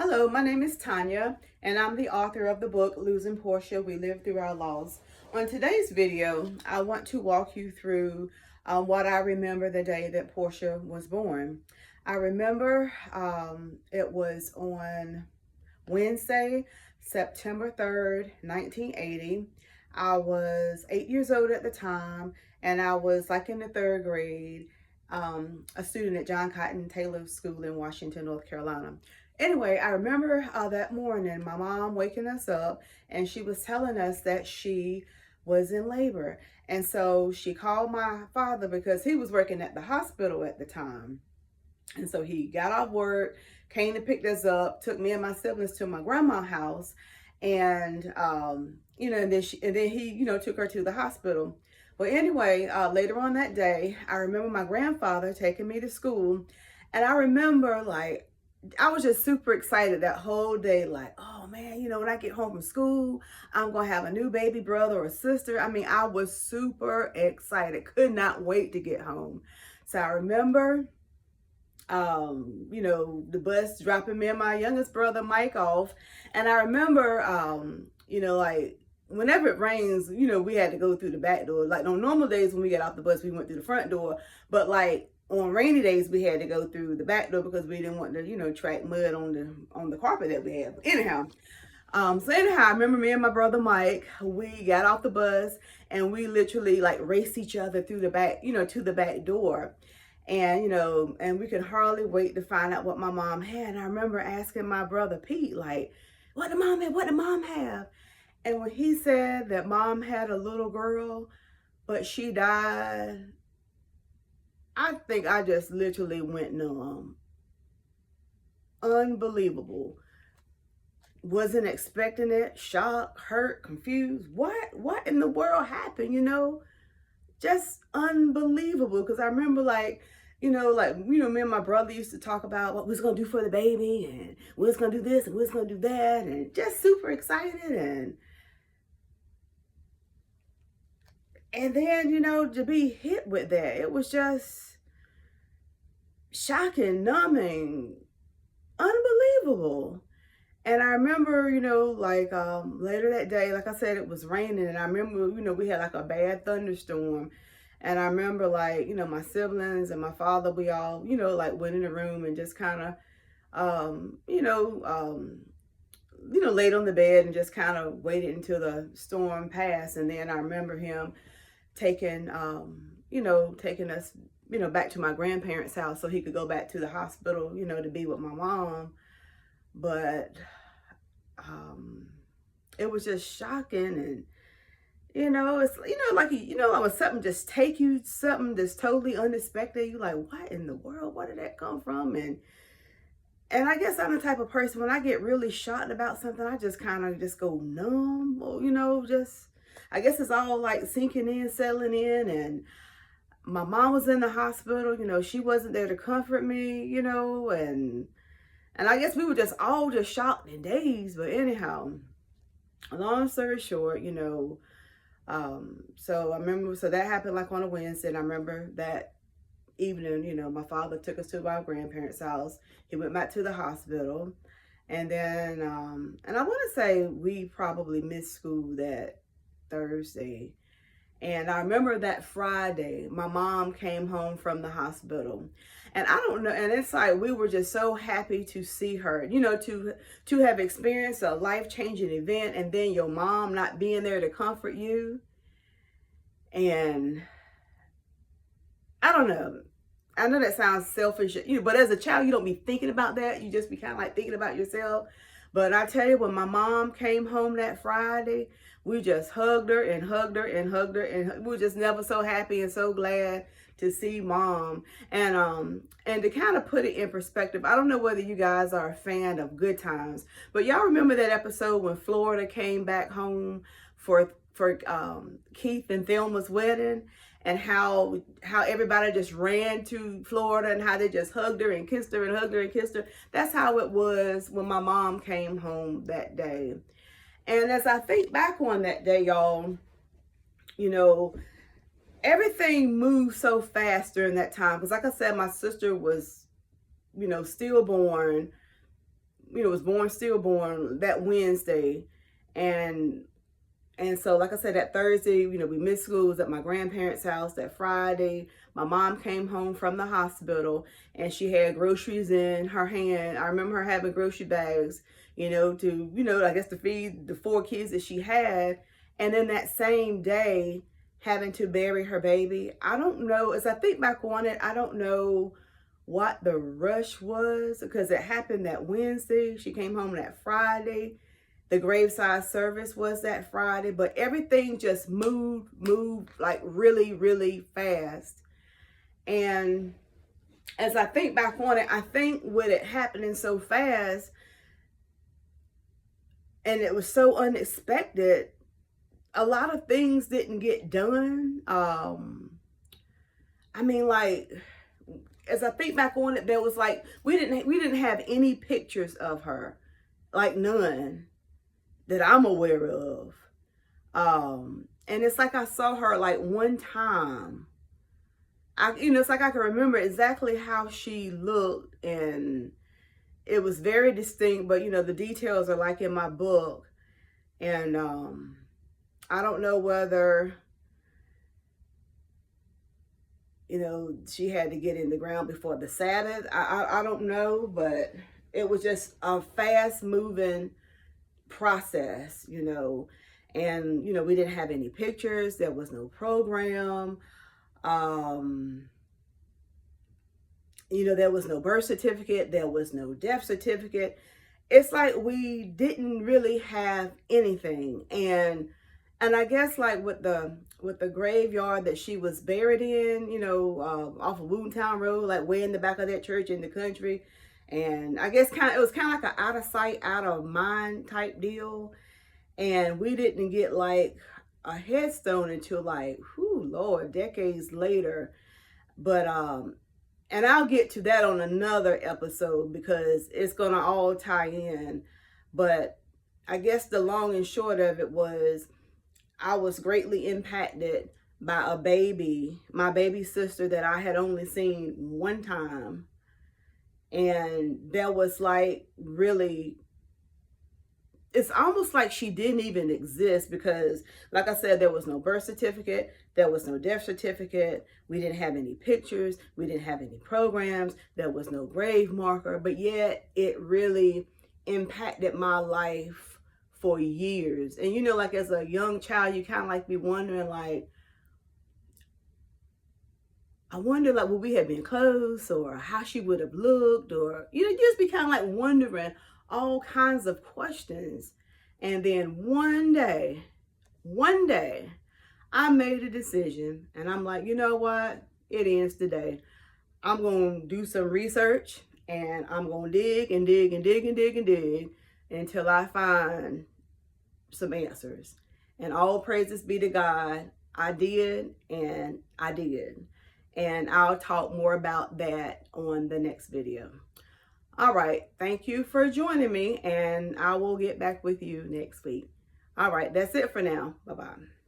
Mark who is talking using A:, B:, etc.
A: Hello, my name is Tanya, and I'm the author of the book, Losing Porsha, We Live Through Our Loss. On today's video, I want to walk you through what I remember the day that Porsha was born. I remember it was on Wednesday, September 3rd, 1980. I was 8 years old at the time, and I was like in the third grade, a student at John Cotton Taylor School in Washington, North Carolina. Anyway, I remember that morning my mom waking us up, and she was telling us that she was in labor. And so she called my father because he was working at the hospital at the time. And so he got off work, came and picked us up, took me and my siblings to my grandma's house, and and then he, took her to the hospital. Well, anyway, later on that day, I remember my grandfather taking me to school, and I remember like I was just super excited that whole day, like, oh man, when I get home from school, I'm gonna have a new baby brother or sister. I mean, I was super excited, could not wait to get home. So I remember the bus dropping me and my youngest brother Mike off. And I remember, like whenever it rains, we had to go through the back door. Like on normal days when we get off the bus, we went through the front door. But like on rainy days, we had to go through the back door because we didn't want to, track mud on the carpet that we had. But anyhow, I remember me and my brother Mike, we got off the bus and we literally like raced each other through the back, to the back door. And, and we could hardly wait to find out what my mom had. And I remember asking my brother Pete, like, what did mom have? What did mom have? And when he said that mom had a little girl, but she died, I think I just literally went numb. Unbelievable. Wasn't expecting it. Shocked, hurt, confused. What in the world happened, Just unbelievable. Because I remember me and my brother used to talk about what we was going to do for the baby and we was going to do this and we was going to do that, and just super excited. And then, to be hit with that, it was just shocking, numbing, unbelievable. And I remember, later that day, like I said, it was raining. And I remember, we had like a bad thunderstorm. And I remember my siblings and my father, we all, went in the room and just kind of, laid on the bed and just kind of waited until the storm passed. And then I remember him taking, taking us, back to my grandparents' house so he could go back to the hospital, to be with my mom. But it was just shocking. And it's like when something just take you, something that's totally unexpected, you like, what in the world, where did that come from? And I guess I'm the type of person, when I get really shocked about something, I just kind of just go numb, or just I guess it's all like sinking in, settling in. And my mom was in the hospital, she wasn't there to comfort me, and I guess we were just all just shocked and dazed. But anyhow, long story short, so I remember, so that happened like on a Wednesday. And I remember that evening, my father took us to our grandparents' house. He went back to the hospital. And then, and I want to say we probably missed school that Thursday. And I remember that Friday, my mom came home from the hospital. And I don't know, and it's like we were just so happy to see her, to have experienced a life-changing event, and then your mom not being there to comfort you. And I don't know. I know that sounds selfish, but as a child, you don't be thinking about that. You just be kind of like thinking about yourself. But I tell you, when my mom came home that Friday, we just hugged her and hugged her and hugged her, and we were just never so happy and so glad to see mom. And to kind of put it in perspective, I don't know whether you guys are a fan of Good Times, but y'all remember that episode when Florida came back home for Keith and Thelma's wedding, and how everybody just ran to Florida and how they just hugged her and kissed her and hugged her and kissed her. That's how it was when my mom came home that day. And as I think back on that day, y'all, everything moved so fast during that time. Because like I said, my sister was, stillborn. was born, stillborn that Wednesday. And so, like I said, that Thursday, we missed school. It was at my grandparents' house. That Friday, my mom came home from the hospital and she had groceries in her hand. I remember her having grocery bags, I guess to feed the 4 kids that she had. And then that same day, having to bury her baby. I don't know, as I think back on it, I don't know what the rush was, because it happened that Wednesday. She came home that Friday. The graveside service was that Friday, but everything just moved like really, really fast. And as I think back on it, I think with it happening so fast and it was so unexpected, a lot of things didn't get done. I mean, like, as I think back on it, there was like, we didn't have any pictures of her, like none that I'm aware of. And it's like I saw her like one time. It's like I can remember exactly how she looked, and it was very distinct, but the details are like in my book. And I don't know whether she had to get in the ground before the Sabbath. I don't know, but it was just a fast moving process, and we didn't have any pictures. There was no program. There was no birth certificate. There was no death certificate. It's like we didn't really have anything. And I guess like with the graveyard that she was buried in, off of Woontown Road, like way in the back of that church in the country. And I guess it was kind of like an out of sight, out of mind type deal. And we didn't get like a headstone until like, Lord, decades later. But, and I'll get to that on another episode because it's going to all tie in. But I guess the long and short of it was, I was greatly impacted by my baby sister that I had only seen one time. And that was like really, it's almost like she didn't even exist, because like I said, there was no birth certificate. There was no death certificate. We didn't have any pictures. We didn't have any programs. There was no grave marker, but yet it really impacted my life for years. And like as a young child, you kind of like be wondering like, I wonder like would we have been close, or how she would have looked, or just be kind of like wondering all kinds of questions. And then one day I made a decision, and I'm like, you know what? It ends today. I'm going to do some research, and I'm going to dig and dig and dig and dig and dig until I find some answers. And all praises be to God. I did, and I did. And I'll talk more about that on the next video. All right. Thank you for joining me, and I will get back with you next week. All right. That's it for now. Bye-bye.